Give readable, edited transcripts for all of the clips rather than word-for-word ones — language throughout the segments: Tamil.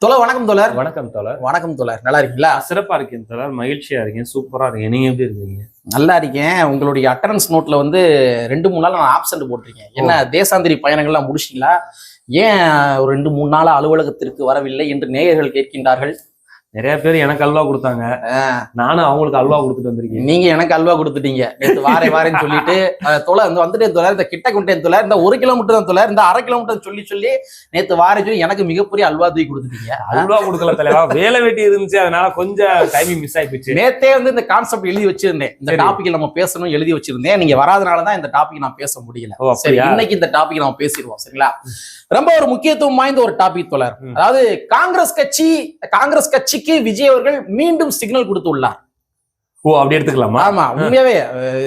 தோழர் வணக்கம் தோழர். வணக்கம் தோழர். வணக்கம் தோழர். நல்லா இருக்கீங்களா? சிறப்பா இருக்கேன் தோழர், மகிழ்ச்சியா இருக்கேன், சூப்பரா இருக்கேன். நீங்க எப்படி இருக்கீங்க? நல்லா இருக்கேன். உங்களுடைய அட்டண்டன்ஸ் நோட்ல வந்து 2-3 நாள் நான் ஆப்சென்ட் போட்டிருக்கேன். என்ன தேசாந்திரி பயணங்கள்லாம் முடிச்சிங்களா? ஏன் ஒரு 2-3 நாள் அலுவலகத்திற்கு வரவில்லை என்று நேயர்கள் கேட்கின்றார்கள். நிறைய பேர் எனக்கு அல்வா கொடுத்தாங்க, நானும் அவங்களுக்கு அல்வா கொடுத்துட்டு வந்திருக்கேன். நீங்க எனக்கு அல்வா கொடுத்துட்டீங்க. நேற்று வாரேன்னு சொல்லிட்டு தோழர் வந்துட்டேன் தோழர், இந்த கிட்ட கொண்டேன் தோழர், இந்த 1 கிலோமீட்டர் தான் தோழர், இந்த 1/2 கிலோமீட்டர் சொல்லி நேற்று சொல்லி எனக்கு மிகப்பெரிய அல்வா தூக்கி கொடுத்துட்டீங்க. அல்வா கொடுக்கல தலைவா, வேலை வெட்டி இருந்துச்சு, அதனால கொஞ்சம் டைமிங் மிஸ் ஆயிடுச்சு. நேத்தே வந்து இந்த கான்செப்ட் எழுதி வச்சிருந்தேன், இந்த டாபிக் நம்ம பேசணும் எழுதி வச்சிருந்தேன். நீங்க வராதனாலதான் இந்த டாபிக் நான் பேச முடியல. சரி, இன்னைக்கு இந்த டாபிக் நம்ம பேசிடுவோம். சரிங்களா? ரொம்ப ஒரு முக்கியத்துவம் வாய்ந்த ஒரு டாபிக் தோழர். அதாவது காங்கிரஸ் கட்சிக்கு விஜய் அவர்கள் மீண்டும் சிக்னல் கொடுத்துள்ளார். ஓ, அப்படி எடுத்துக்கலாமா? ஆமா, உண்மையாவே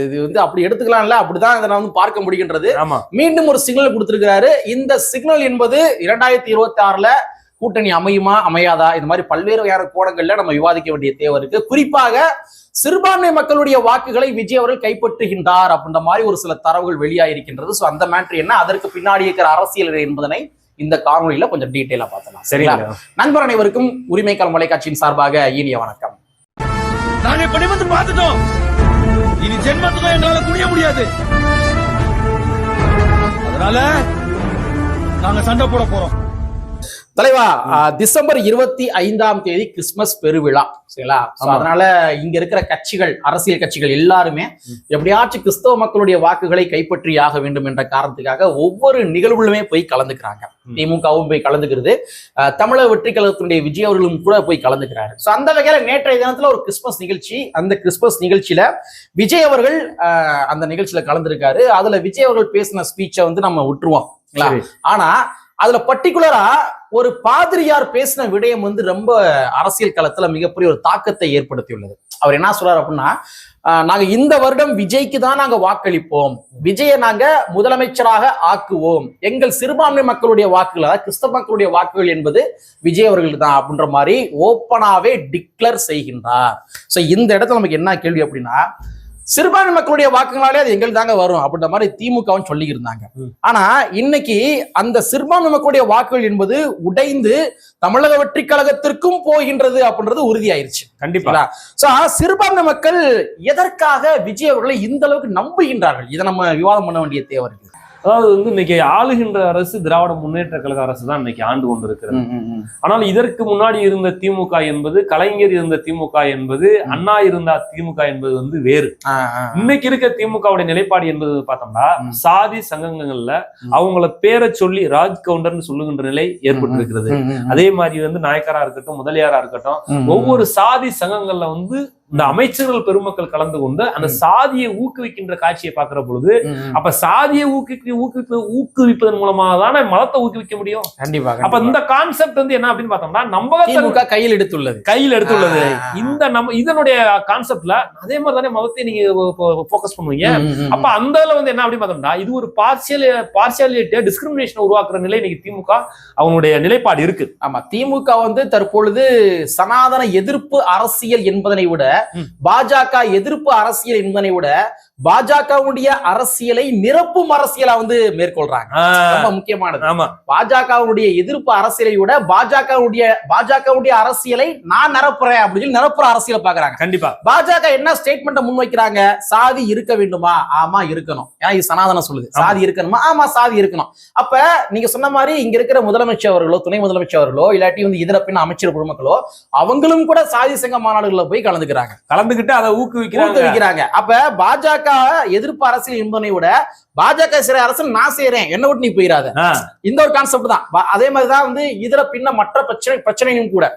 இது வந்து அப்படி எடுத்துக்கலாம்ல, அப்படிதான் இதை வந்து பார்க்க முடிகின்றது. மீண்டும் ஒரு சிக்னல் கொடுத்திருக்கிறாரு. இந்த சிக்னல் என்பது 2026ல கூட்டணி அமையுமா அமையாதா, இது மாதிரி பல்வேறு வகையான கோணங்கள்ல நம்ம விவாதிக்க வேண்டிய தேவை இருக்கு. குறிப்பாக சிறுபான்மை மக்களுடைய வாக்குகளை விஜய் அவர்கள் கைப்பற்றுகின்றார் அப்படின்ற மாதிரி ஒரு சில தரவுகள் வெளியாயிருக்கின்றது. சோ அந்த மேட்ரு என்ன, அதற்கு பின்னாடி இருக்கிற அரசியல் என்பதனை இந்த காணொலியில கொஞ்சம் டீட்டெயிலா பார்த்தலாம். சரிங்களா? நண்பர் அனைவருக்கும் உரிமைக்கால் மலைக்காட்சியின் சார்பாக இனிய வணக்கம். நாங்க படிமத்து பார்த்துட்டோம், இனி ஜென்மத்துக்கும் எங்களால குனிய முடியாது, அதனால நாங்க சண்டை போட போறோம். தலைவா, டிசம்பர் 25ஆம் தேதி கிறிஸ்துமஸ் பெருவிழா. சரிங்களா? அதனால இங்க இருக்கிற கட்சிகள், அரசியல் கட்சிகள் எல்லாருமே எப்படியாச்சும் கிறிஸ்தவ மக்களுடைய வாக்குகளை கைப்பற்றியாக வேண்டும் என்ற காரணத்துக்காக ஒவ்வொரு நிகழ்வுகளுமே போய் கலந்துக்கிறாங்க. திமுகவும் போய் கலந்துக்கிறது, தமிழக வெற்றி கழகத்தினுடைய விஜய் அவர்களும் கூட போய் கலந்துக்கிறாரு. சோ அந்த வகையில நேற்றைய தினத்துல ஒரு கிறிஸ்துமஸ் நிகழ்ச்சி, அந்த கிறிஸ்துமஸ் நிகழ்ச்சியில விஜய் அவர்கள் அந்த நிகழ்ச்சியில கலந்துருக்காரு. அதுல விஜய் அவர்கள் பேசின ஸ்பீச்சை வந்து நம்ம விட்டுருவோம். ஆனா அதுல பர்டிகுலரா ஒரு பாதிரியார் பேசின விடயம் வந்து ரொம்ப அரசியல் களத்துல மிகப்பெரிய ஒரு தாக்கத்தை ஏற்படுத்தியுள்ளது. அவர் என்ன சொல்றாரு அப்படின்னா, நாங்க இந்த வருடம் விஜய்க்கு தான் நாங்க வாக்களிப்போம், விஜயை நாங்க முதலமைச்சராக ஆக்குவோம், எங்கள் சிறுபான்மை மக்களுடைய வாக்குகள், அதாவது கிறிஸ்தவ மக்களுடைய வாக்குகள் என்பது விஜய் அவர்களுக்கு தான் அப்படின்ற மாதிரி ஓப்பனாவே டிக்ளேர் செய்கின்றார். சோ இந்த இடத்துல நமக்கு என்ன கேள்வி அப்படின்னா, சிறுபான்மை மக்களுடைய வாக்குகளாலே அது எங்களுக்கு தாங்க வரும் அப்படின்ற மாதிரி திமுகவும் சொல்லி இருந்தாங்க. ஆனா இன்னைக்கு அந்த சிறுபான்மை மக்களுடைய வாக்குகள் என்பது உடைந்து தமிழக வெற்றி கழகத்திற்கும் போகின்றது அப்படின்றது உறுதியாயிருச்சு. கண்டிப்பா. சிறுபான்மை மக்கள் எதற்காக விஜய் அவர்களை இந்த அளவுக்கு நம்புகின்றார்கள், இதை நம்ம விவாதம் பண்ண வேண்டிய தேவை இருக்கு. அதாவது வந்து இன்னைக்கு ஆளுகின்ற அரசு திராவிட முன்னேற்ற கழக அரசு தான் இன்னைக்கு ஆண்டு கொண்டு இருக்கிறது. ஆனால் இதற்கு முன்னாடி இருந்த திமுக என்பது, கலைஞர் இருந்த திமுக என்பது, அண்ணா இருந்த திமுக என்பது வந்து வேறு. இன்னைக்கு இருக்க திமுகவுடைய நிலைப்பாடு என்பது பார்த்தோம்னா, சாதி சங்கங்கள்ல அவங்கள பேரை சொல்லி ராஜ் கவுண்டர்னு சொல்லுகின்ற நிலை ஏற்பட்டு இருக்கிறது. அதே மாதிரி வந்து நாயக்கரா இருக்கட்டும், முதலியாரா இருக்கட்டும், ஒவ்வொரு சாதி சங்கங்கள்ல வந்து இந்த அமைச்சர்கள் பெருமக்கள் கலந்து கொண்டு அந்த சாதியை ஊக்குவிக்கின்ற காட்சியை பார்க்கிற பொழுது, அப்ப சாதியை ஊக்குவிப்பதன் மூலமாக தானே மதத்தை ஊக்குவிக்க முடியும். கண்டிப்பா. அப்ப இந்த கான்செப்ட் வந்து என்ன அப்படின்னு பார்த்தோம்னா, நம்பகத்தை கையில் எடுத்துள்ளது. இந்த நம்ம இதனுடைய கான்செப்ட்ல அதே மாதிரி தானே மதத்தை நீங்க போக்கஸ் பண்ணுவீங்க. அப்ப அந்த வந்து என்ன அப்படின்னு பார்த்தோம்னா, இது ஒரு பார்சியாலிட்டியா டிஸ்கிரிமினேஷன் உருவாக்குற நிலை இன்னைக்கு திமுக அவங்களுடைய நிலைப்பாடு இருக்கு. ஆமா, திமுக வந்து தற்பொழுது சனாதன எதிர்ப்பு அரசியல் என்பதனை விட, பாஜக எதிர்ப்பு அரசியல் என்பதனை விட பாஜகவுடைய அரசியலை நிரப்பும் அரசியலா வந்து மேற்கொள்றாங்க. ரொம்ப முக்கியமானது. ஆமா, பாஜகவுடைய எதிர்ப்பு அரசியலை விட பாஜகவுடைய அரசியலை நான் நிரப்புறேன் அப்படின்னு நிரப்புற அரசியலை பாக்குறாங்க. கண்டிப்பா. பாஜக என்ன ஸ்டேட்மெண்ட் முன்வைக்கிறாங்க, சாதி இருக்க வேண்டுமா? ஆமா இருக்கணும். ஏன்னா இது சனாதனம் சொல்லுது. சாதி இருக்கணுமா? ஆமா சாதி இருக்கணும். அப்ப நீங்க சொன்ன மாதிரி இங்க இருக்கிற முதலமைச்சர் அவர்களோ, துணை முதலமைச்சர் அவர்களோ, இல்லாட்டி வந்து இதர பின் அமைச்சர் குழுமக்களோ, அவங்களும் கூட சாதி சங்க மாநாடுகளில் போய் கலந்துகிட்டு அதை ஊக்குவிக்கிறாங்க. அப்ப பாஜக எதிர்ப்பு அரசியல் என்பதை விட பாஜக சிறை அரசியல் நான் செய்யறேன், என்ன விட்டு நீ போயிடாத, இந்த ஒரு கான்செப்ட் தான். அதே மாதிரிதான் வந்து இதர பின்ன மற்ற பிரச்சனையும் கூட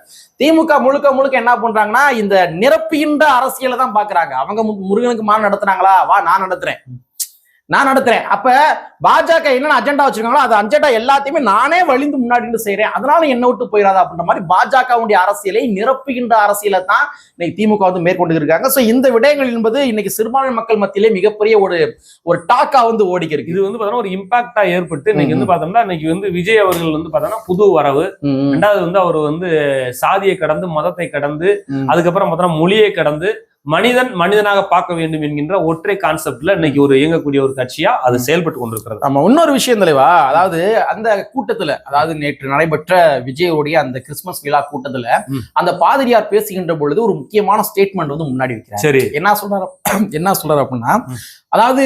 திமுக முழுக்க என்ன பண்றாங்கன்னா, இந்த நிரப்புகின்ற அரசியலை தான் பாக்குறாங்க. அவங்க முருகனுக்கு மாநாடு நடத்துறாங்களா, வா நான் நடத்துறேன். அப்ப பாஜக என்னென்ன அஜெண்டா வச்சிருக்காங்களோ அது அஜெண்டா எல்லாத்தையுமே நானே வலிந்து முன்னாடி செய்யறேன், அதனால என்ன விட்டு போயிடாத அப்படின்ற மாதிரி பாஜகவுடைய அரசியலை நிரப்புகின்ற அரசியலை தான் இன்னைக்கு திமுக வந்து மேற்கொண்டு இருக்காங்க. சோ இந்த விடயங்கள் என்பது இன்னைக்கு சிறுபான்மை மக்கள் மத்தியிலே மிகப்பெரிய ஒரு டாக்கா வந்து ஓடிக்க இருக்கு. இது வந்து பார்த்தோம்னா ஒரு இம்பாக்டா ஏற்பட்டு இன்னைக்கு வந்து பார்த்தோம்னா, இன்னைக்கு வந்து விஜய் அவர்கள் வந்து பார்த்தோம்னா புது வரவு. ரெண்டாவது வந்து அவர் வந்து சாதியை கடந்து, மதத்தை கடந்து, அதுக்கப்புறம் பார்த்தோம்னா மொழியை கடந்து மனிதனாக பார்க்க வேண்டும் என்கின்ற ஒற்றை கான்செப்ட்ல இன்னைக்கு ஒரு இயங்கக்கூடிய ஒரு கட்சியா அது செயல்பட்டு கொண்டிருக்கிறது. நம்ம இன்னொரு விஷயம் தலைவா, அதாவது அந்த கூட்டத்துல, அதாவது நேற்று நடைபெற்ற விஜயோடைய அந்த கிறிஸ்துமஸ் விழா கூட்டத்துல அந்த பாதிரியார் பேசுகின்ற பொழுது ஒரு முக்கியமான ஸ்டேட்மெண்ட் வந்து முன்னாடி வைக்கிறார். சரி, என்ன சொல்றாரு அப்படின்னா, அதாவது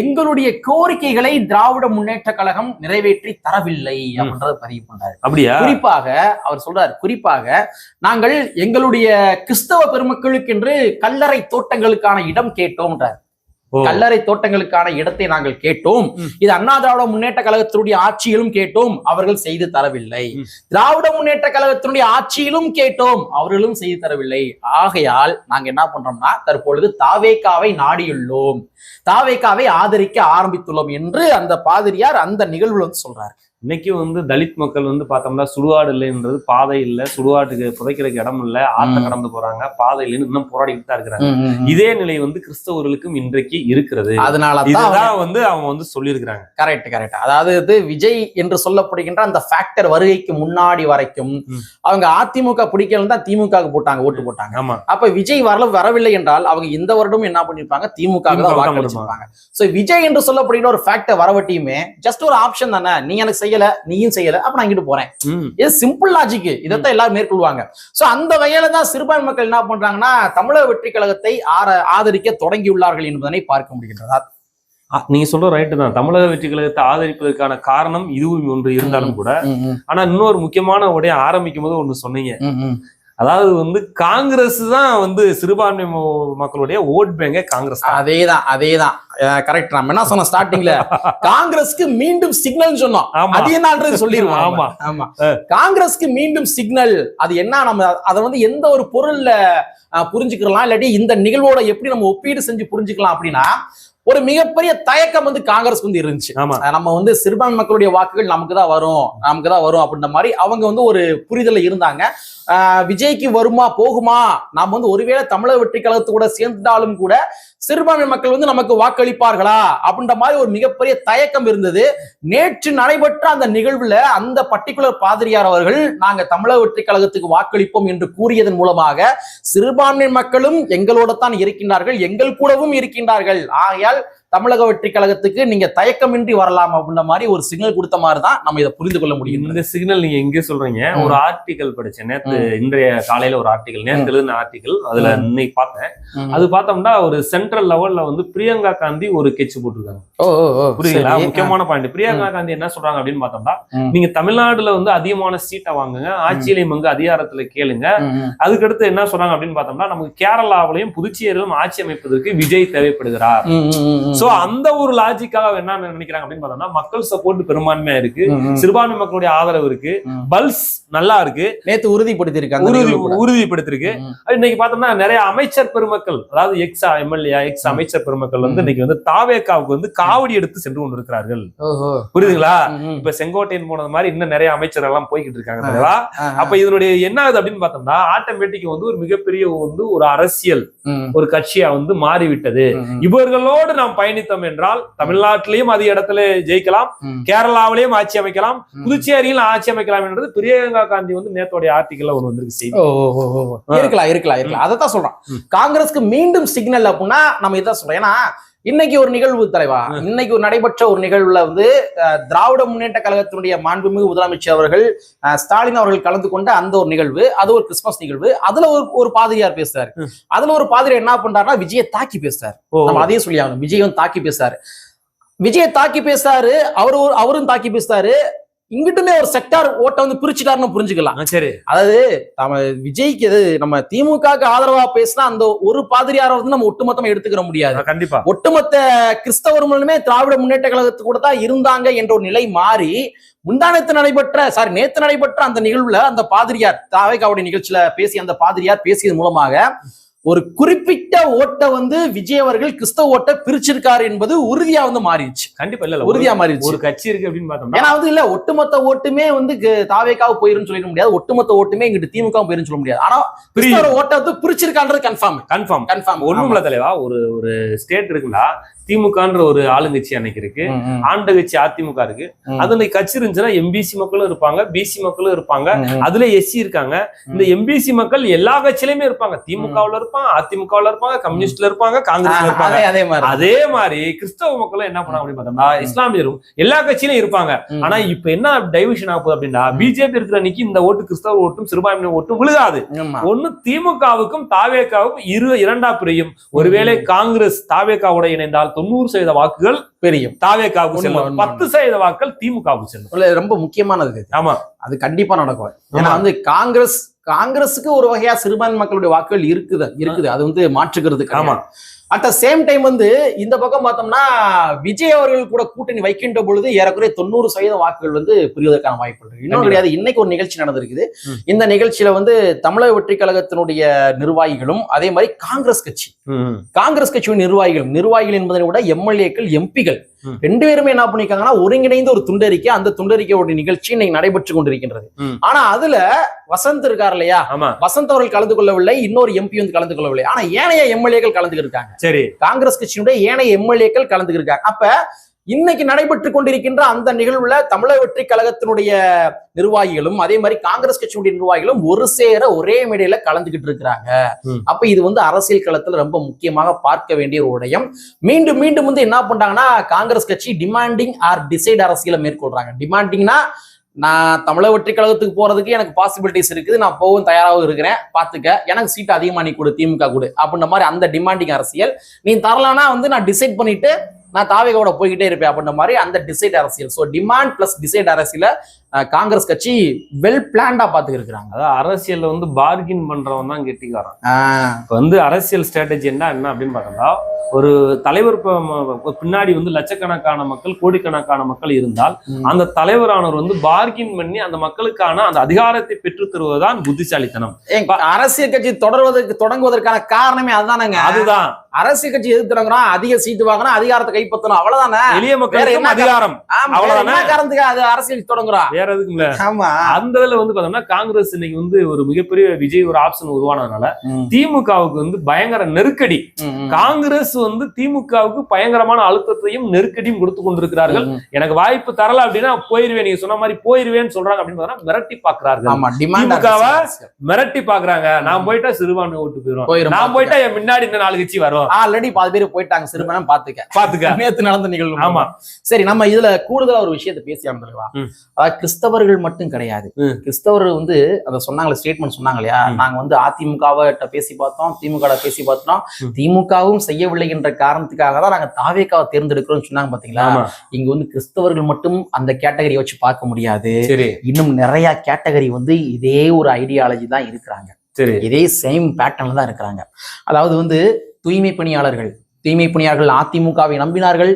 எங்களுடைய கோரிக்கைகளை திராவிட முன்னேற்ற கழகம் நிறைவேற்றி தரவில்லை அப்படின்றத பதிவு பண்றாரு. அப்படியா? குறிப்பாக அவர் சொல்றாரு, குறிப்பாக நாங்கள் எங்களுடைய கிறிஸ்தவ பெருமக்களுக்கு என்று கல்லறை தோட்டங்களுக்கான இடம் கேட்டோம்ன்றார். கல்லறை தோட்டங்களுக்கான இடத்தை நாங்கள் கேட்டோம். இது அண்ணா திராவிட முன்னேற்ற கழகத்தினுடைய ஆட்சியிலும் கேட்டோம், அவர்கள் செய்து தரவில்லை. திராவிட முன்னேற்ற கழகத்தினுடைய ஆட்சியிலும் கேட்டோம், அவர்களும் செய்து தரவில்லை. ஆகையால் நாங்க என்ன பண்றோம்னா, தற்பொழுது தாவேகாவை நாடியுள்ளோம், தாவேகாவை ஆதரிக்க ஆரம்பித்துள்ளோம் என்று அந்த பாதிரியார் அந்த நிகழ்வுல வந்து சொல்றாரு. இன்னைக்கு வந்து தலித் மக்கள் வந்து பார்த்தோம்னா சுடுகாடு இல்லைன்றது, பாதை இல்லை, சுடுகாட்டுக்கு புதைக்கிறதுக்கு இடம் இல்லை, ஆத்த கடந்து போறாங்க, பாதை இல்லைன்னு இன்னும் போராடிட்டு தான் இருக்கிறாங்க. இதே நிலை வந்து கிறிஸ்தவர்களுக்கும் இன்றைக்கு இருக்கிறது. அதனாலதான் வந்து அவங்க வந்து சொல்லியிருக்கிறாங்க. கரெக்ட். அதாவது விஜய் என்று சொல்லப்படுகின்ற அந்த ஃபேக்டர் வருகைக்கு முன்னாடி வரைக்கும் அவங்க அதிமுக பிடிக்கல தான் திமுக போட்டாங்க, ஓட்டு போட்டாங்க. ஆமா. அப்ப விஜய் வரவில்லை என்றால் அவங்க இந்த வருடம் என்ன பண்ணிருப்பாங்க, திமுக தான் வாக்களிச்சிருப்பாங்க. சோ விஜய் என்று சொல்லப்படுகிற ஒரு ஃபேக்டர் வரவட்டியுமே ஜஸ்ட் ஒரு ஆப்ஷன் தானே, நீ எனக்கு செய்யல, நீயும் செய்யல, அப்ப நான் இங்கிட்டு போறேன். இது சிம்பிள் லாஜிக். இதைத்தான் எல்லாரும் மேற்கொள்வாங்க. சோ அந்த வகையில தான் சிறுபான்மை மக்கள் என்ன பண்றாங்கன்னா, தமிழக வெற்றி கழகத்தை ஆதரிக்க தொடங்கியுள்ளார்கள் என்பதனை பார்க்க முடிகின்றதா? நீங்க சொல்ற ரைட்டு தான். தமிழக வெற்றி கழகத்தை ஆதரிப்பதற்கான காரணம் இதுவும் ஒன்று இருந்தாலும் கூட, ஆனா இன்னொரு முக்கியமான உடைய ஆரம்பிக்கும் போது ஒண்ணு சொன்னீங்க. அதாவது வந்து காங்கிரஸ் தான் வந்து சிறுபான்மை மக்களுடைய ஓட் பேங்க காங்கிரஸ். அதேதான் கரெக்ட். நம்ம என்ன சொன்னோம் ஸ்டார்டிங்ல, காங்கிரஸ்க்கு மீண்டும் சிக்னல் சொன்னோம். அது என்னன்றது சொல்லிருவோம். ஆமா, காங்கிரஸ்க்கு மீண்டும் சிக்னல். அது என்ன, நம்ம அதை வந்து எந்த ஒரு பொருள்ல புரிஞ்சுக்கலாம், இல்லாட்டி இந்த நிகழ்வோட எப்படி நம்ம ஒப்பீடு செஞ்சு புரிஞ்சுக்கலாம் அப்படின்னா, ஒரு மிகப்பெரிய தயக்கம் வந்து காங்கிரஸ் வந்து இருந்துச்சு. நம்ம வந்து சிறுபான்மை மக்களுடைய வாக்குகள் நமக்கு தான் வரும் அப்படின்ற மாதிரி அவங்க வந்து ஒரு புரிதல இருந்தாங்க. விஜய்க்கு வருமா போகுமா, நாம வந்து ஒருவேளை தமிழக வெற்றி கழகத்து கூட சேர்ந்தாலும் கூட சிறுபான்மை மக்கள் வந்து நமக்கு வாக்களிப்பார்களா அப்படின்ற மாதிரி ஒரு மிகப்பெரிய தயக்கம் இருந்தது. நேற்று நடைபெற்ற அந்த நிகழ்வுல அந்த பர்டிகுலர் பாதிரியார் அவர்கள் நாங்க தமிழக வெற்றி கழகத்துக்கு வாக்களிப்போம் என்று கூறியதன் மூலமாக சிறுபான்மை மக்களும் எங்களோட தான் இருக்கின்றார்கள், எங்கள் கூடவும் இருக்கின்றார்கள், ஆகையால் தமிழக வெற்றி கழகத்துக்கு நீங்க தயக்கமின்றி வரலாம் அப்படின்ற மாதிரி ஒரு சிக்னல் கொடுத்த மாதிரி தான் நம்ம இதை புரிந்து கொள்ள முடியும். இந்த சிக்னல் நீங்க எங்க சொல்றீங்க? ஒரு ஆர்டிகல் படிச்சேன் நேற்று, இன்றைய காலையில ஒரு ஆர்டிகல், நேற்று எழுதின ஆர்டிகல், அதுல இன்னைக்கு பார்த்தேன். அது பார்த்தோம்னா ஒரு சென்ட்ரல் லெவல்ல வந்து பிரியங்கா காந்தி ஒரு கெட்ச் போட்டிருக்காங்க. புரியுங்களா? முக்கியமான பாயிண்ட். பிரியங்கா காந்தி என்ன சொல்றாங்க அப்படின்னு பார்த்தோம்னா, நீங்க தமிழ்நாடுல வந்து அதிகமான சீட்டை வாங்குங்க, ஆட்சியிலையும் வந்து அதிகாரத்துல கேளுங்க. அதுக்கடுத்து என்ன சொல்றாங்க அப்படின்னு பார்த்தோம்னா, நமக்கு கேரளாவிலையும் புதுச்சேரியிலும் ஆட்சி அமைப்பதற்கு விஜய் தேவைப்படுகிறார். சோ அந்த ஒரு லாஜிக்காக என்ன நினைக்கிறாங்க அப்படின்னு பார்த்தோம்னா, மக்கள் சப்போர்ட் பெரும்பான்மையா இருக்கு, சிறுபான்மை மக்களுடைய ஆதரவு இருக்கு, பல்ஸ் நல்லா இருக்கு, நேத்து உறுதிப்படுத்திருக்கு. இன்னைக்கு பார்த்தோம்னா நிறைய அமைச்சர் பெருமக்கள், அதாவது எக்ஸ் எம்எல்ஏ எக்ஸ் அமைச்சர் பெருமக்கள் வந்து இன்னைக்கு வந்து தாவேகாவுக்கு வந்து காவடி எடுத்து சென்று கொண்டிருக்கிறார்கள். புரியுதுங்களா? இப்ப செங்கோட்டையன் போனது மாதிரி இன்னும் நிறைய அமைச்சர் எல்லாம் போய்கிட்டு இருக்காங்க. அப்ப இதனுடைய என்ன ஆகுது அப்படின்னு பார்த்தோம்னா, ஆட்டோமேட்டிக் வந்து ஒரு மிகப்பெரிய வந்து ஒரு அரசியல் ஒரு கட்சியா வந்து மாறிவிட்டது. இவர்களோடு நாம் பயணித்தோம் என்றால் தமிழ்நாட்டிலையும் அதிக இடத்துல ஜெயிக்கலாம், கேரளாவிலையும் ஆட்சி அமைக்கலாம், புதுச்சேரியிலும் ஆட்சி அமைக்கலாம் என்றது பிரியங்கா காந்தி வந்து நேத்தோடைய ஆர்டிகல்ல ஒண்ணு வந்திருக்கு. இருக்கலாம். அதான் சொல்றோம், காங்கிரஸ்க்கு மீண்டும் சிக்னல் அப்படின்னா நம்ம இதான் சொல்றோம். ஏன்னா இன்னைக்கு ஒரு நிகழ்வு தலைவா, இன்னைக்கு நடைபெற்ற ஒரு நிகழ்வுல வந்து திராவிட முன்னேற்ற கழகத்தினுடைய மாண்புமிகு முதலமைச்சர் அவர்கள் ஸ்டாலின் அவர்கள் கலந்து கொண்ட அந்த ஒரு நிகழ்வு, அது ஒரு கிறிஸ்துமஸ் நிகழ்வு. அதுல ஒரு பாதிரியார் பேசுறாரு. அதுல ஒரு பாதிரியார் என்ன பண்றாருன்னா, விஜயை தாக்கி பேசுறாரு. நம்ம அதையும் சொல்லி ஆகணும், விஜயும் தாக்கி பேசுறாரு. விஜயை தாக்கி பேசுறாரு, அவரும் தாக்கி பேசுறாரு. இங்கிட்டுமே ஒரு செக்டார் ஓட்ட வந்து பிரிச்சுட்டாருன்னு புரிஞ்சுக்கலாம். சரி, அதாவது நம்ம விஜய்க்கு நம்ம திமுகவுக்கு ஆதரவா பேசினா அந்த ஒரு பாதிரியாரை வந்து நம்ம ஒட்டுமொத்தமா எடுத்துக்கிற முடியாது. கண்டிப்பா ஒட்டுமொத்த கிறிஸ்தவர்களுமே திராவிட முன்னேற்ற கழகத்து கூட தான் இருந்தாங்க என்ற ஒரு நிலை மாறி நேத்து நடைபெற்ற அந்த நிகழ்வுல அந்த பாதிரியார் தாவேகாவுடைய நிகழ்ச்சியில பேசி அந்த பாதிரியார் பேசியது மூலமாக ஒரு குறிப்பிட்ட ஓட்டை வந்து விஜய் அவர்கள் கிறிஸ்தவ ஓட்டை பிரிச்சிருக்காரு என்பது உறுதியா வந்து மாறிடுச்சு. கண்டிப்பா இல்ல, உறுதியா மாறிடுச்சு. ஒரு கட்சி இருக்கு அப்படின்னு பார்த்தோம். ஏன்னா வந்து இல்ல ஒட்டுமொத்த ஓட்டுமே வந்து தாவேகாவு போயிருன்னு சொல்லிட முடியாது, ஒட்டுமொத்த ஓட்டுமே இங்கிட்டு திமுக போயிருன்னு சொல்ல முடியாது. ஆனா கிறிஸ்தவ ஓட்டை வந்து பிரிச்சிருக்கான்றது கன்ஃபார்ம். ஒண்ணும் இல்ல தலைவா, ஒரு ஸ்டேட் இருக்குன்னா திமுகன்ற ஒரு ஆளுங்கட்சி அன்னைக்கு இருக்கு, ஆண்ட கட்சி அதிமுக இருக்கு. அதுல கட்சி இருந்துச்சுன்னா எம்பிசி மக்களும் இருப்பாங்க, பிசி மக்களும் இருப்பாங்க, அதுல எஸ்சி இருக்காங்க. இந்த எம்பிசி மக்கள் எல்லா கட்சியிலுமே இருப்பாங்க, திமுகவுல இருப்பாங்க, அதிமுகவுல இருப்பாங்க, கம்யூனிஸ்ட்ல இருப்பாங்க, காங்கிரஸ்ல இருப்பாங்க. அதே மாதிரி கிறிஸ்தவ மக்களும் என்ன பண்ணாங்க அப்படின்னு பார்த்தோம்னா இஸ்லாமியரும் எல்லா கட்சியிலும் இருப்பாங்க. ஆனா இப்ப என்ன டைவிஷன் ஆகுது அப்படின்னா, பிஜேபி இருக்கிற அன்னைக்கு இந்த ஓட்டு கிறிஸ்தவ ஓட்டும் சிறுபான்மையினர் ஓட்டும் விழுகாது. ஒண்ணு திமுகவுக்கும் தாவேகாவுக்கும் இரண்டா பிரியும். ஒருவேளை காங்கிரஸ் தாவேகாவோட இணைந்தால் 90% வாக்குகள் பெரியும் தாவேகாவுக்கு செல்லும், 10% வாக்குகள் திமுகவுக்கு செல்லும். ரொம்ப முக்கியமானது. ஆமா, அது கண்டிப்பா நடக்கும். ஏன்னா வந்து காங்கிரஸுக்கு ஒரு வகையா சிறுபான்மை மக்களுடைய வாக்குகள் இருக்குது, அது வந்து மாற்றுகிறது. ஆமா. அட் த சேம் டைம் வந்து இந்த பக்கம் பார்த்தோம்னா விஜய் அவர்கள் கூட கூட்டணி வைக்கின்ற பொழுது ஏறக்குறைய 90% வாக்குகள் வந்து புரிவதற்கான வாய்ப்பு இருக்கு. இன்னும் கிடையாது, இன்னைக்கு ஒரு நிகழ்ச்சி நடந்திருக்குது. இந்த நிகழ்ச்சியில வந்து தமிழக வெற்றி கழகத்தினுடைய நிர்வாகிகளும் அதே மாதிரி காங்கிரஸ் கட்சியின் நிர்வாகிகள் என்பதை விட எம்எல்ஏக்கள், எம்பிகள் 2 பேருமே என்ன பண்ணிருக்காங்கன்னா ஒருங்கிணைந்த ஒரு துண்டறிக்கை, அந்த துண்டறிக்கையோட நிகழ்ச்சி இன்னைக்கு நடைபெற்று கொண்டிருக்கின்றது. ஆனா அதுல வசந்த் இருக்கார் இல்லையா, வசந்த் அவர்கள் கலந்து கொள்ளவில்லை, இன்னொரு எம்பி வந்து கலந்து கொள்ளவில்லை. ஆனா ஏனைய எம்எல்ஏக்கள் கலந்துக்கிருக்காங்க. சரி, காங்கிரஸ் கட்சியினுடைய ஏனைய எம்எல்ஏக்கள் கலந்துக்கிருக்காங்க. அப்ப இன்னைக்கு நடைபெற்று கொண்டிருக்கின்ற அந்த நிகழ்வுல தமிழக வெற்றி கழகத்தினுடைய நிர்வாகிகளும் அதே மாதிரி காங்கிரஸ் கட்சியினுடைய நிர்வாகிகளும் ஒரு சேர ஒரே மேடையில கலந்துகிட்டு இருக்கிறாங்க. அப்ப இது வந்து அரசியல் களத்துல ரொம்ப முக்கியமாக பார்க்க வேண்டிய ஒரு விடயம். மீண்டும் மீண்டும் வந்து என்ன பண்றாங்கன்னா காங்கிரஸ் கட்சி டிமாண்டிங் ஆர் டிசைட் அரசியலை மேற்கொள்றாங்க. டிமாண்டிங்னா நான் தமிழக வெற்றி கழகத்துக்கு போறதுக்கு எனக்கு பாசிபிலிட்டிஸ் இருக்குது, நான் போகவும் தயாராகவும் இருக்கிறேன், பாத்துக்க, எனக்கு சீட் அதிகமா நீ கொடு, திமுக கொடு அப்படின்ற மாதிரி அந்த டிமாண்டிங் அரசியல். நீ தரலானா வந்து நான் டிசைட் பண்ணிட்டு நான் தாவேகாவோட போய்கிட்டே இருப்பேன் அப்படின்ற மாதிரி அந்த டிசைட் அரசியல். ஸோ டிமாண்ட் பிளஸ் டிசைட் அரசியல காங்கிரஸ் கட்சி வெல் பிளான்டா பாத்துக்கு இருக்கிறாங்க. அதாவது அரசியல்ல வந்து பார்கின் பண்றவன் தான் கெட்டிக்காரன். இப்ப வந்து அரசியல் ஸ்ட்ராட்டஜி என்ன அப்படின்னு பார்த்தோம்னா, ஒரு தலைவர் பின்னாடி வந்து லட்சக்கணக்கான மக்கள், கோடிக்கணக்கான மக்கள் இருந்தால் அந்த தலைவரானவர் வந்து பார்கின் பண்ணி அந்த மக்களுக்கான அந்த அதிகாரத்தை பெற்று தருவதுதான் புத்திசாலித்தனம். அரசியல் கட்சி தொடங்குவதற்கான காரணமே அதுதானங்க. அதுதான் அரசியல் கட்சி எது தொடங்குறோம், அதிக சீட்டு வாங்கணும், அதிகாரத்தை கைப்பற்றணும், அவ்வளவுதானே. எளிய மக்களுக்கு அதிகாரம், அவ்வளவுதானே காரணத்துக்கு அது அரசியல் தொடங்குறோம். அந்த இதுல வந்து பார்த்தோம்னா காங்கிரஸ் இன்னைக்கு வந்து ஒரு மிகப்பெரிய விஜய் ஒரு ஆப்ஷன் உருவானதுனால திமுகவுக்கு வந்து பயங்கர நெருக்கடி. காங்கிரஸ் வந்து திமுகவுக்கு பயங்கரமான அழுத்தத்தையும் நெருக்கடியும் கொடுத்து கொண்டிருக்கிறார்கள். எனக்கு வாய்ப்பு தரல அப்படின்னா போயிருவேன், நீங்க சொன்ன மாதிரி போயிருவேன்னு சொல்றாங்க அப்படின்னு மிரட்டி பாக்குறார்கள். திமுகவை மிரட்டி பாக்குறாங்க. நான் போயிட்டா சிறுபான்மை ஓட்டு போயிடும், நான் போயிட்டா என் முன்னாடி இந்த 4 கட்சி வரும். ஆல்ரெடி 10 பேர் போயிட்டாங்க சிறுபான்மை. பாத்துக்க நேத்து நடந்த நிகழ்வு. ஆமா, சரி, நம்ம இதுல கூடுதலா ஒரு விஷயத்தை பேசி அமைந்தா, அதாவது கிறிஸ்தவர்கள் மட்டும் கிடையாது, கிறிஸ்தவர்கள் வந்து அதை சொன்னாங்களே, ஸ்டேட்மெண்ட் சொன்னாங்க இல்லையா, நாங்க வந்து அதிமுகவை பேசி பார்த்தோம், திமுக பேசி பார்த்தோம், திமுகவும் செய்யவில்லை என்ற காரணத்துக்காக தான் நாங்க தாவேகாவை தேர்ந்தெடுக்கிறோம் சொன்னாங்க. பாத்தீங்களா, இங்க வந்து கிறிஸ்தவர்கள் மட்டும் அந்த கேட்டகரியை வச்சு பார்க்க முடியாது. இன்னும் நிறைய கேட்டகரி வந்து இதே ஒரு ஐடியாலஜி தான் இருக்கிறாங்க, இதே சேம் பேட்டர்ன்ல தான் இருக்கிறாங்க. அதாவது வந்து தூய்மை பணியாளர்கள் அதிமுகவை நம்பினார்கள்,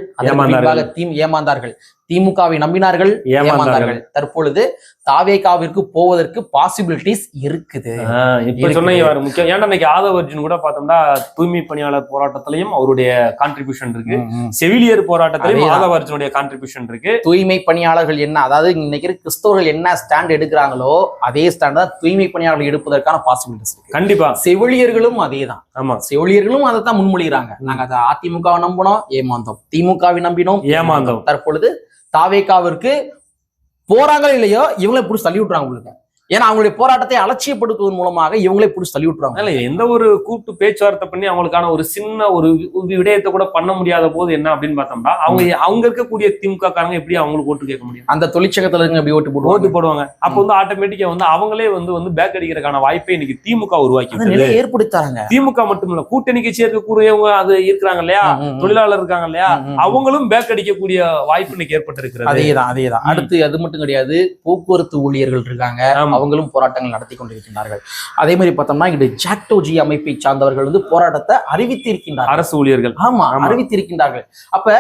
ஏமாந்தார்கள். திமுகவை நம்பினார்கள், ஏமாந்தார்கள். தற்பொழுது தாவேகாவிற்கு போவதற்கு பாசிபிலிட்டிஸ் இருக்குது. இப்ப சொன்னீங்க முக்கியம். ஏன்னா இன்னைக்கு ஆதவ அர்ஜுன் கூட பார்த்தோம்னா தூய்மை பணியாளர் போராட்டத்திலையும் அவருடைய கான்ட்ரிபியூஷன் இருக்கு, செவிலியர் போராட்டத்திலையும் ஆதவ அர்ஜுனுடைய கான்ட்ரிபியூஷன் இருக்கு. தூய்மை பணியாளர்கள் என்ன, அதாவது இன்னைக்கு கிறிஸ்தவர்கள் என்ன ஸ்டாண்ட் எடுக்கிறாங்களோ அதே ஸ்டாண்ட் தான் தூய்மை பணியாளர்கள் எடுப்பதற்கான பாசிபிலிட்டிஸ் இருக்கு. கண்டிப்பா செவிலியர்களும் அதே தான். ஆமா, செவிலியர்களும் அதை தான் முன்மொழிகிறாங்க. நாங்க அதை அதிமுகவை நம்பினோம், ஏமாந்தோம், திமுகவை நம்பினோம், ஏமாந்தோம். தற்பொழுது தாவேகாவிற்கு போறாங்களோ இல்லையோ இவங்களே புடிச்சு தள்ளி விட்டுறாங்க உங்களுக்கு. ஏன்னா அவங்களுடைய போராட்டத்தை அலட்சியப்படுத்துவதன் மூலமாக இவங்களே புடிச்சு தள்ளி விட்டுறாங்க. எந்த ஒரு கூட்டு பேச்சுவார்த்தை பண்ணி அவங்களுக்கான ஒரு சின்ன ஒரு விடயத்தை கூட பண்ண முடியாத போது என்ன அப்படின்னு பார்த்தோம்னா, அவங்க இருக்கக்கூடிய திமுக காரங்க எப்படி அவங்களுக்கு ஓட்டு கேட்க முடியும்? அந்த தொழிற்சங்கத்துல இருந்து எப்படி ஓட்டு போடுவாங்க? அப்ப வந்து ஆட்டோமேட்டிக்கா வந்து அவங்களே வந்து பேக் அடிக்கிறதுக்கான வாய்ப்பை இன்னைக்கு திமுக உருவாக்கி ஏற்படுத்தாங்க. திமுக மட்டும் இல்ல, கூட்டணி கட்சி இருக்கக்கூடியவங்க அது இருக்கிறாங்க இல்லையா, தொழிலாளர் இருக்காங்க இல்லையா, அவங்களும் பேக் அடிக்கக்கூடிய வாய்ப்பு இன்னைக்கு ஏற்பட்டிருக்கிறது. அதேதான். அடுத்து அது மட்டும் கிடையாது, போக்குவரத்து ஊழியர்கள் இருக்காங்க, அவங்களும் போராட்டங்கள் நடத்தி கொண்டிருக்கின்றார்கள். அதே மாதிரி பார்த்தோம்னா இது ஜாக்டோஜி அமைப்பை சார்ந்தவர்கள் வந்து போராட்டத்தை அறிவித்திருக்கின்றார்கள், அரசு ஊழியர்கள். ஆமா, அறிவித்திருக்கின்றார்கள். அப்ப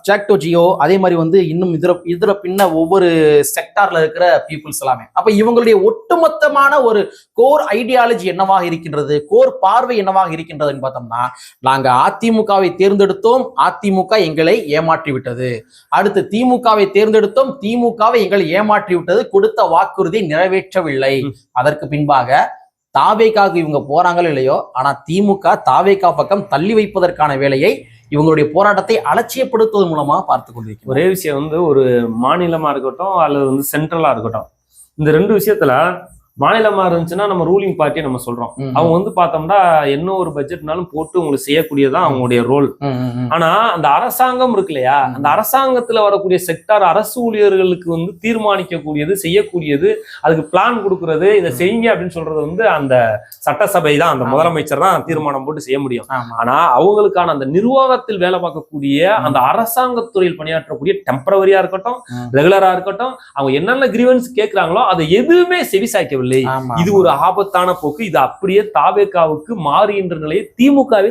ஜாக்டோஜியோ அதே மாதிரி வந்து இன்னும் இதுல பின்ன ஒவ்வொரு செக்டார்ல இருக்கிற பீப்புள்ஸ் எல்லாமே, அப்ப இவங்களுடைய ஒட்டுமொத்தமான ஒரு கோர் ஐடியாலஜி என்னவாக இருக்கின்றது, கோர் பார்வை என்னவாக இருக்கின்றதுன்னு பார்த்தோம்னா, நாங்க அதிமுகவை தேர்ந்தெடுத்தோம், அதிமுக எங்களை ஏமாற்றி விட்டது. அடுத்து திமுகவை தேர்ந்தெடுத்தோம், திமுகவை எங்களை ஏமாற்றி விட்டது, கொடுத்த வாக்குறுதி நிறைவேற்றவில்லை. அதற்கு பின்பாக தாவேகாவுக்கு இவங்க போறாங்களோ இல்லையோ, ஆனா திமுக தாவேகா பக்கம் தள்ளி வைப்பதற்கான வேலையை இவங்களுடைய போராட்டத்தை அலட்சியப்படுத்துவதன் மூலமா பார்த்து கொண்டிருக்கிறோம். ஒரே விஷயம் வந்து ஒரு மாநிலமா இருக்கட்டும் அல்லது வந்து சென்ட்ரலா இருக்கட்டும், இந்த ரெண்டு விஷயத்துல மாநிலமா இருந்துச்சுன்னா நம்ம ரூலிங் பார்ட்டியை நம்ம சொல்றோம். அவங்க வந்து பார்த்தோம்னா என்ன ஒரு பட்ஜெட்னாலும் போட்டு உங்களுக்கு செய்யக்கூடியதான் அவங்களுடைய ரோல். ஆனா அந்த அரசாங்கம் இருக்கு இல்லையா, அந்த அரசாங்கத்துல வரக்கூடிய செக்டார் அரசு ஊழியர்களுக்கு வந்து தீர்மானிக்கக்கூடியது, செய்யக்கூடியது, அதுக்கு பிளான் கொடுக்கறது, இதை செய்யுங்க அப்படின்னு சொல்றது வந்து அந்த சட்டசபை தான், அந்த முதலமைச்சர் தான் தீர்மானம் போட்டு செய்ய முடியும். ஆனா அவங்களுக்கான அந்த நிர்வாகத்தில் வேலை பார்க்கக்கூடிய அந்த அரசாங்கத்துறையில் பணியாற்றக்கூடிய டெம்பரவரியா இருக்கட்டும், ரெகுலரா இருக்கட்டும், அவங்க என்னென்ன கிரீவன்ஸ் கேட்கிறாங்களோ அதை எதுவுமே செவிசாய்க்க. இது ஒரு ஆபத்தான போக்கு. இது அப்படியே தாவேகாவுக்கு மாறுகின்ற நிலையை திமுகவை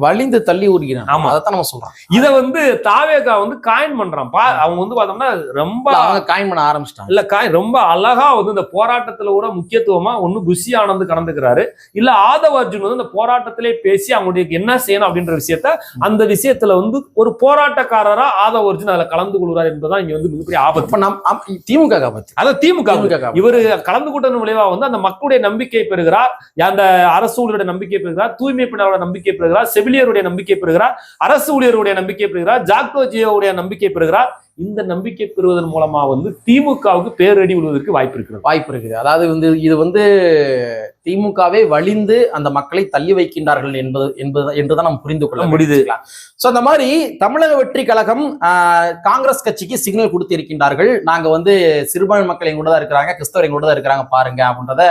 வலிந்து தள்ளி ஊறுகிறான். ஆமா, அதான் நம்ம சொல்றோம். இத வந்து தாவேகா வந்து காயின் பண்றான். அவங்க வந்து பார்த்தோம்னா ரொம்ப காயின் பண்ண ஆரம்பிச்சிட்டாங்க. இல்ல ரொம்ப அழகா வந்து இந்த போராட்டத்துல கூட முக்கியத்துவமா ஒண்ணு புஷி ஆனந்த் கலந்துக்கிறாரு, இல்ல ஆதவ் அர்ஜுன் வந்து இந்த போராட்டத்திலே பேசி அவங்களுக்கு என்ன செய்யணும் அப்படின்ற விஷயத்த, அந்த விஷயத்துல வந்து ஒரு போராட்டக்காரரா ஆதவ் அர்ஜுன் அதுல கலந்து கொள்கிறார் என்பதுதான் இங்க வந்து மிகப்பெரிய ஆபத்து. திமுக அதான் திமுக இவரு கலந்து கொண்ட விளைவா வந்து அந்த மக்களுடைய நம்பிக்கை பெறுகிறார், அந்த அரசு ஊழியருடைய நம்பிக்கை பெறுகிறார், தூய்மை பணியாளருடைய நம்பிக்கை பெறுகிறார், செவிலியருடைய நம்பிக்கை பெறுகிறார், அரசு ஊழியருடைய நம்பிக்கை பெறுகிறார், ஜாக்டோ ஜியோவுடைய நம்பிக்கை பெறுகிறார். இந்த நம்பிக்கை பெறுவதன் மூலமா வந்து திமுகவுக்கு பேரடி விழுவதற்கு வாய்ப்பு இருக்குது. அதாவது வந்து இது வந்து திமுகவே வலிந்து அந்த மக்களை தள்ளி வைக்கின்றார்கள் என்றுதான் நம்ம புரிந்து கொள்ள முடியுது. சோ அந்த மாதிரி தமிழக வெற்றி கழகம் காங்கிரஸ் கட்சிக்கு சிக்னல் கொடுத்திருக்கின்றார்கள். நாங்க வந்து சிறுபான்மை மக்கள் எங்களோட தான் இருக்கிறாங்க, கிறிஸ்தவர் எங்களோட தான் இருக்கிறாங்க பாருங்க அப்படின்றத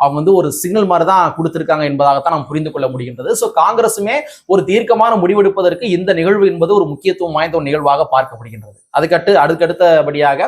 அவங்க வந்து ஒரு சிக்னல் மாதிரி தான் கொடுத்திருக்காங்க என்பதாகத்தான் நாம் புரிந்து கொள்ள முடிகின்றது. சோ காங்கிரசுமே ஒரு தீர்க்கமான முடிவெடுப்பதற்கு இந்த நிகழ்வு என்பது ஒரு முக்கியத்துவம் வாய்ந்த ஒரு நிகழ்வாக பார்க்கப்படுகின்றது. அதுக்கடுத்தபடியாக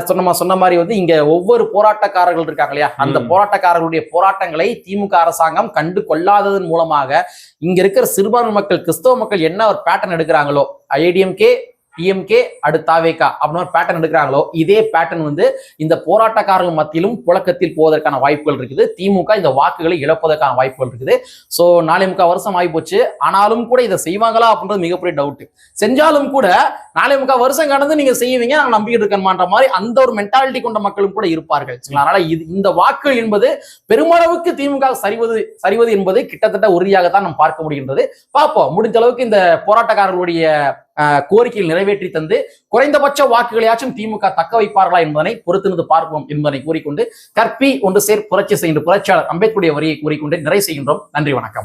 சொன்ன மாதிரி வந்து இங்க ஒவ்வொரு போராட்டக்காரர்கள் இருக்காங்க இல்லையா, அந்த போராட்டக்காரர்களுடைய போராட்டங்களை திமுக அரசாங்கம் கண்டு கொள்ளாததன் மூலமாக இங்க இருக்கிற சிறுபான்மை மக்கள், கிறிஸ்தவ மக்கள் என்ன ஒரு பேட்டர்ன் எடுக்கிறாங்களோ, ஏடிஎம்கே, டிஎம்கே, அடுத்து தாவேகா அப்படின்னு ஒரு பேட்டர்ன் எடுக்கிறாங்களோ, இதே பேட்டர்ன் வந்து இந்த போராட்டக்காரர்கள் மத்தியிலும் புழக்கத்தில் போவதற்கான வாய்ப்புகள் இருக்குது. திமுக இந்த வாக்குகளை இழப்பதற்கான வாய்ப்புகள் இருக்குது. ஸோ 4.25 வருஷம் ஆகி போச்சு. ஆனாலும் கூட இதை செய்வாங்களா அப்படின்றது மிகப்பெரிய டவுட். செஞ்சாலும் கூட 4.25 வருஷம் கடந்து நீங்க செய்வீங்க, நாங்கள் நம்பிக்கிட்டு இருக்கணுமான்ற மாதிரி அந்த ஒரு மென்டாலிட்டி கொண்ட மக்களும் கூட இருப்பார்கள். அதனால இந்த வாக்குகள் என்பது பெருமளவுக்கு திமுக சரிவது என்பது கிட்டத்தட்ட உறுதியாகத்தான் நாம் பார்க்க முடிகின்றது. பார்ப்போம், முடிஞ்ச அளவுக்கு இந்த போராட்டக்காரர்களுடைய கோரிக்கையில் நிறைவேற்றி தந்து குறைந்தபட்ச வாக்குகளையாச்சும் திமுக தக்க வைப்பார்களா என்பதனை பொறுத்திருந்து பார்ப்போம் என்பதனை கூறிக்கொண்டு, கற்பி ஒன்று சேர் புரட்சி செய்கின்ற புரட்சியாளர் அம்பேத்கருடைய வரியை கூறிக்கொண்டு நிறைவு செய்கின்றோம். நன்றி, வணக்கம்.